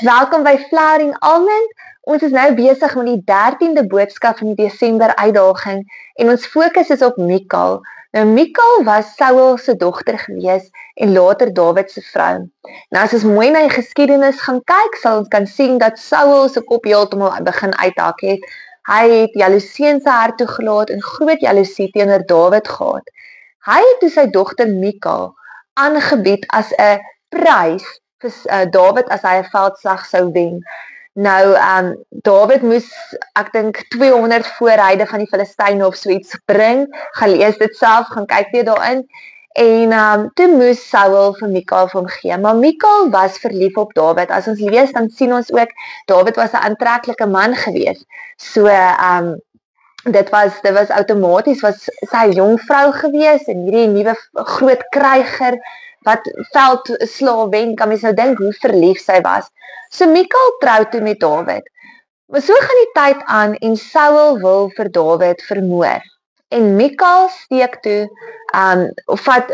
Welkom by Flowering Almond. Ons is nou besig met die 13de boodskap van die Desember uitdaging en ons fokus is op Mikal. Nou Mikal was Saul se dogter gewees en later Dawid se vrou. Nou as ons mooi na die geskiedenis gaan kyk, sal ons kan sien dat Saul se kop heeltemal begin uithak het. Hy het jaloesie in sy hart toegelaat en groot jaloesie teenoor Dawid gehad. Hy het toe sy dogter Mikal aangebied as 'n prys vir Dawid as hy 'n veldslag sou wen. Nou, Dawid moes, ek dink 200 voorryde van die Filistyne of so iets bring, gaan lees dit self, gaan kyk weer daarin, en toe moes Saul vir Mikal vir hom gee, maar Mikal was verlief op Dawid. As ons lees, dan sien ons ook, Dawid was 'n aantreklike man gewees, so, dit was outomaties, was sy jong vrou gewees, en hierdie nuwe groot kryger, wat veldslae wen, kan mens nou dink hoe verlief sy was. So Mikal trou toe met Dawid. Maar so gaan die tyd aan en Saul wil vir Dawid vermoor. En Mikal steek toe,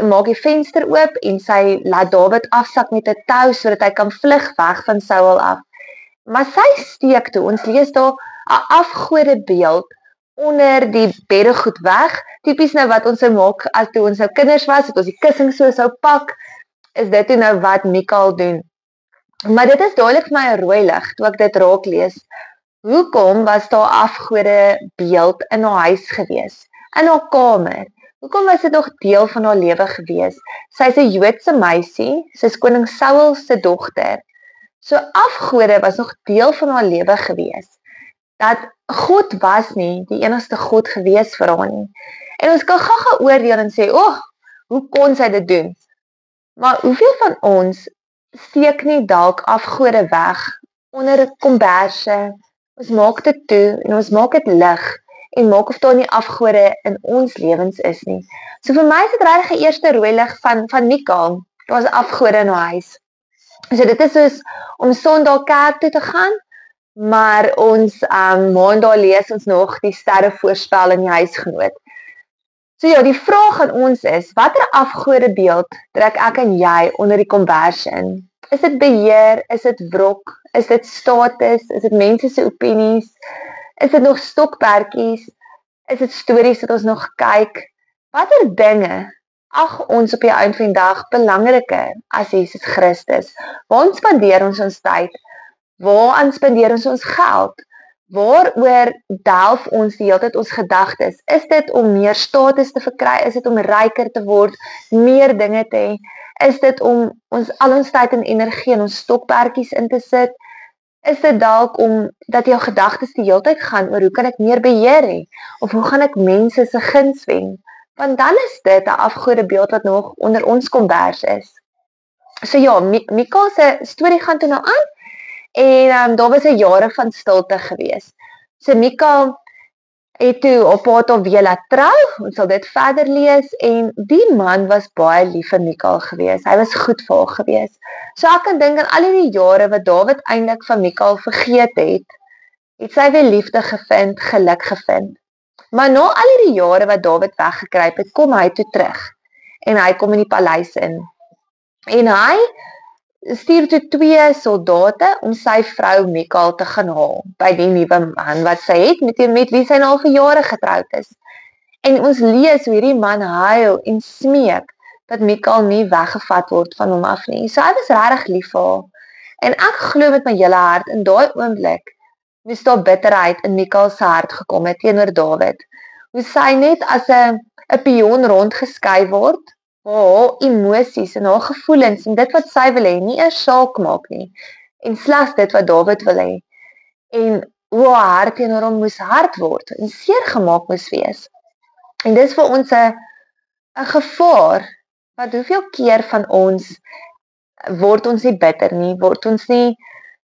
maak die venster oop en sy laat Dawid afsak met 'n tou sodat hy kan vlug weg van Saul af. Maar sy steek toe, ons lees daar 'n afgodebeeld onder die beddegoed weg, tipies nou wat ons sou maak as toe ons nou kinders was, het ons die kussing so sou pak, is dit toe nou wat Mikal doen. Maar dit is dadelik vir my 'n rooi lig, toe ek dit raak lees. Hoekom was daar afgode beeld in haar huis gewees, in haar kamer? Hoekom was dit nog deel van haar lewe gewees? Sy is 'n Joodse meisie, sy is koning Saul se dogter. So afgode was nog deel van haar lewe gewees. Dat God was nie die enigste God gewees vir haar nie. En ons kan gaga oordeel en sê, hoe kon sy dit doen? Maar hoeveel van ons steek nie dalk afgode weg onder 'n komberse, ons maak dit toe en ons maak dit lig en maak of daar nie afgode in ons lewens is nie. So vir my is dit regtig die eerste rooi lig van Mikal, daar was afgode in haar huis. So dit is soos om Sondag kerk toe te gaan, maar ons Maandag lees ons nog die sterre voorspel in die huisgenoot. So ja, die vraag aan ons is, watter afgodebeeld trek ek en jy onder die kombers in? Is dit beheer, is dit wrok, is dit status, is dit mense se opinies, is dit nog stokperdjies, is dit stories wat ons nog kyk? Watter dinge ag ons op die einde van die dag belangriker as Jesus Christus? Waar spandeer ons tyd? Waaraan spandeer ons geld? Waaroor delf ons die hele tyd ons gedagtes? Is dit om meer status te verkry? Is dit om ryker te word? Meer dinge te hê? Is dit om al ons tyd en energie in ons stokperdjies in te sit? Is dit dalk om dat jou gedagtes die hele tyd gaan oor hoe kan ek meer beheer hê? Of hoe gaan ek mense se guns wen? Want dan is dit 'n afgodebeeld wat nog onder ons kombers is. So ja, Mikal se storie gaan toe nou aan. En daar was 'n jare van stilte gewees. So Mikal het toe op haar weer laat trou, ons sal dit verder lees, en die man was baie lief vir Mikal gewees, hy was goed vir haar gewees. So ek kan dink aan al die jare wat Dawid eintlik van Mikal vergeet het sy weer liefde gevind, geluk gevind. Maar na al die jare wat Dawid weggekruip het, kom hy toe terug, en hy kom in die paleis in. En hy stuur toe 2 soldate om sy vrou Mikal te gaan haal by die nuwe man wat sy het, met wie sy nou al vir jare getroud is. En ons lees hoe hierdie man huil en smeek dat Mikal nie weggevat word van hom af nie. So hy was regtig lief vir haar. En ek glo met my hele hart, in daai oomblik moes daar bitterheid in Mikal se hart gekom het teenoor Dawid. Hoe sy net as 'n pion rondgeskuif word, haar emosies en haar gevoelens en dit wat sy wil hê, nie eers saak maak nie, en slegs dit wat Dawid wil hê, en hoe haar hart teenoor hom moes hard word, en seer gemaak moes wees. En dis vir ons 'n gevaar, want hoeveel keer van ons word ons nie bitter nie, word ons nie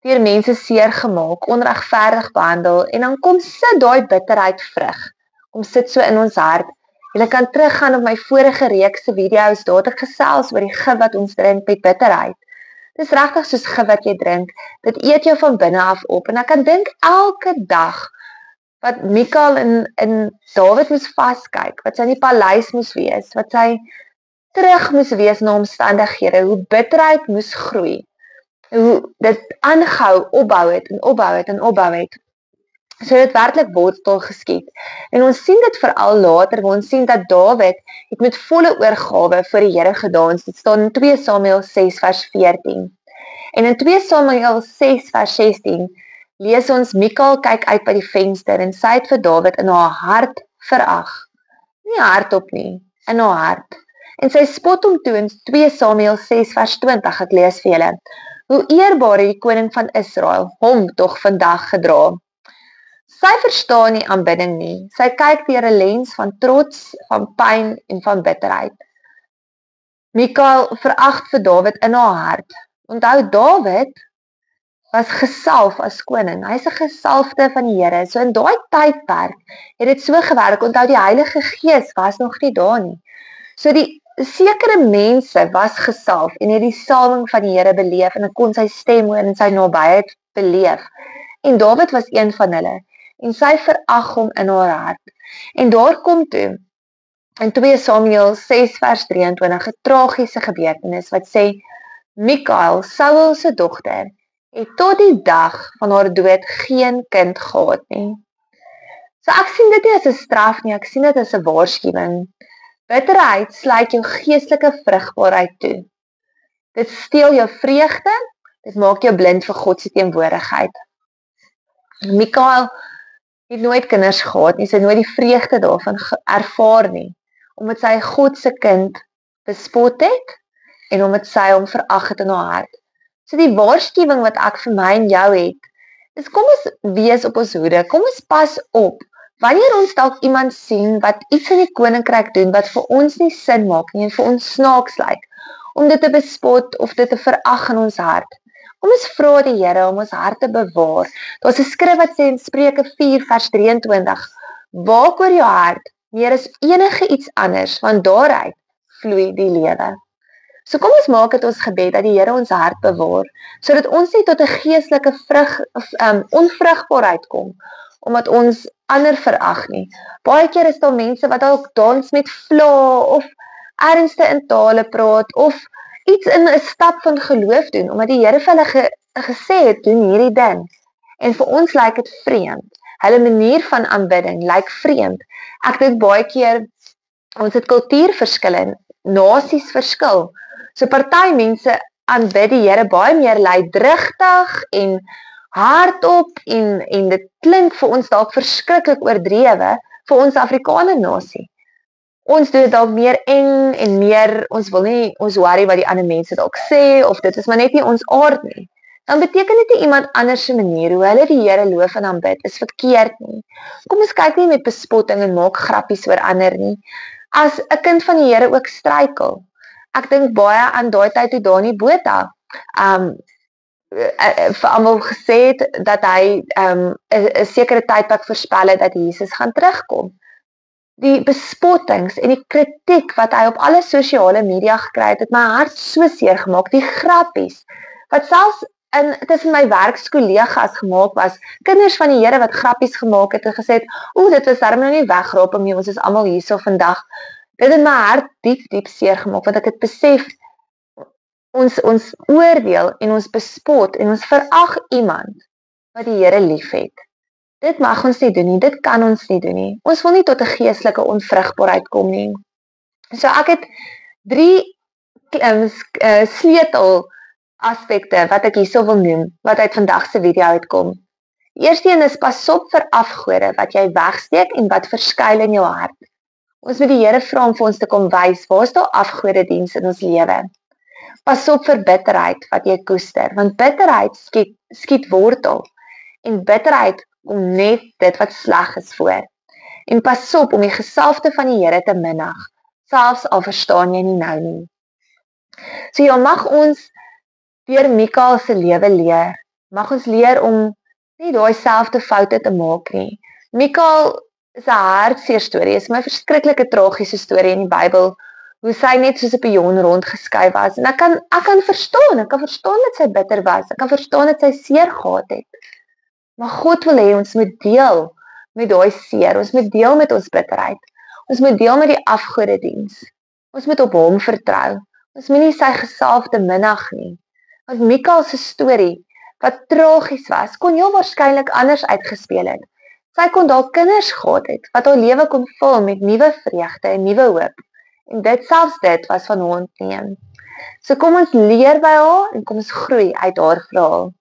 deur mense seer gemaak, onregverdig behandel, en dan kom sit daai bitterheid vrug, kom sit so in ons hart. Julle kan teruggaan op my vorige reekse video's, daar het ek gesels oor die gif wat ons drink met bitterheid. Dis regtig soos gif wat jy drink, dit eet jou van binne af op, en ek kan dink elke dag, wat Mikal in Dawid moes vaskyk, wat sy in die paleis moes wees, wat sy terug moes wees na omstandighede, hoe bitterheid moes groei. hoe dit aangehou opbou het en opbou het en opbou het. So dit werklik wortel geskied. En ons sien dit veral later, waar ons sien dat Dawid het met volle oorgawe voor die Here gedans. Dit staan in 2 Samuel 6 vers 14. En in 2 Samuel 6 vers 16 lees ons Mikal kyk uit by die venster en sy het vir Dawid in haar hart verag. Nie hardop nie, in haar hart. En sy spot hom toe in 2 Samuel 6 vers 20, ek lees vir julle. Hoe eerbaar het die koning van Israel hom tog vandag gedra. Sy verstaan nie aanbidding nie. Sy kyk deur 'n lens van trots, van pyn en van bitterheid. Mikal verag vir Dawid in haar hart. Onthou, Dawid was gesalf as koning. Hy's 'n gesalfde van die Here. So in daai tydperk het dit so gewerk. Onthou, die Heilige Gees was nog nie daar nie. So die sekere mense was gesalf en het die salwing van die Here beleef en kon sy stem hoor en sy nabyheid beleef. En Dawid was een van hulle. En sy verag hom in haar hart. En daar kom toe, in 2 Samuel 6 vers 23, 'n tragiese gebeurtenis wat sê, Mikal, Saul se dogter, het tot die dag van haar dood geen kind gehad nie. So ek sien dit nie as 'n straf nie, ek sien dit as 'n waarskuwing. Bitterheid sluit jou geestelike vrugbaarheid toe. Dit steel jou vreugde, dit maak jou blind vir God se teenwoordigheid. Mikal het nooit kinders gehad nie, sy het nooit die vreugde daarvan ervaar nie, omdat sy God se kind bespot het, en omdat sy hom verag het in haar hart. So die waarskuwing wat ek vir my en jou het, is kom ons wees op ons hoede, kom ons pas op, wanneer ons dalk iemand sien, wat iets in die koninkryk doen, wat vir ons nie sin maak nie, en vir ons snaaks lyk, om dit te bespot, of dit te verag in ons hart. Kom ons vra die Here om ons hart te bewaar. Daar's 'n skrif wat sê in Spreuke 4 vers 23, waak oor jou hart, meer as enige iets anders, want daaruit vloei die lewe. So kom ons maak dit ons gebed, dat die Here ons hart bewaar, sodat ons nie tot 'n geestelike onvrugbaarheid kom, omdat ons ander verag nie. Baie keer is daar mense wat dalk dans met vla, of ernstig in tale praat, of iets in 'n stap van geloof doen, omdat die Here vir hulle gesê het, doen hierdie ding. En vir ons lyk dit vreemd. Hulle manier van aanbidding lyk vreemd. Ek dink baie keer, ons het kultuurverskille, nasies verskil. So party mense aanbid die Here baie meer luidrigtig en hardop, en dit klink vir ons dalk verskriklik oordrewe vir ons Afrikaner nasie. Ons doen dit dalk meer eng en meer, ons wil nie, ons worry wat die ander mense dalk sê, of dit is maar net nie ons aard nie. Dan beteken dit nie iemand anders se manier, hoe hulle die Here loof en aanbid, is verkeerd nie. Kom ons kyk nie met bespotting en maak grappies oor ander nie. As 'n kind van die Here ook struikel. Ek dink baie aan daai tyd toe Dani Botha, vir almal gesê het, dat hy 'n sekere tydperk voorspel het, dat Jesus gaan terugkom. Die bespottings en die kritiek wat hy op alle sosiale media gekry het my hart so seer gemaak, die grappies, wat selfs tussen my werkskollegas gemaak was, kinders van die Here wat grappies gemaak het en gesê het, dit was daarom nou nie wegraap nie, ons is almal hierso vandag. Dit het my hart diep seer gemaak, want ek het besef, ons oordeel en ons bespot en ons verag iemand wat die Here lief het. Dit mag ons nie doen nie, dit kan ons nie doen nie. Ons wil nie tot 'n geestelike onvrugbaarheid kom nie. So ek het 3 sleutel aspekte wat ek hierso wil noem, wat uit vandag se video uitkom. Die eerste een is, pas op vir afgode wat jy wegsteek en wat verskuil in jou hart. Ons moet die Here vra om vir ons te kom wys, waar is daar afgodediens in ons lewe? Pas op vir bitterheid wat jy koester, want bitterheid skiet wortel, en bitterheid kom net dit wat sleg is voor. En pas op om die gesalfde van die Here te minag, selfs al verstaan jy nie nou nie. So ja, mag ons deur Mikal se lewe leer, mag ons leer om nie daai selfde foute te maak nie. Mikal is 'n hartseer storie, is my verskriklike tragiese storie in die Bybel, hoe sy net soos 'n pion rondgeskuif was, en ek kan verstaan dat sy bitter was, ek kan verstaan dat sy seer gehad het. Maar God wil hê ons moet deel met daai seer, ons moet deel met ons bitterheid, ons moet deel met die afgodediens, ons moet op hom vertrou, ons moet nie sy gesalfde minag nie, Want Mikael se storie, wat tragies was, kon heel waarskynlik anders uitgespeel het. Sy kon dalk kinders gehad het, wat haar lewe kon vul met nuwe vreugde en nuwe hoop. En selfs dit was van haar ontneem. So kom ons leer by haar en kom ons groei uit haar verhaal.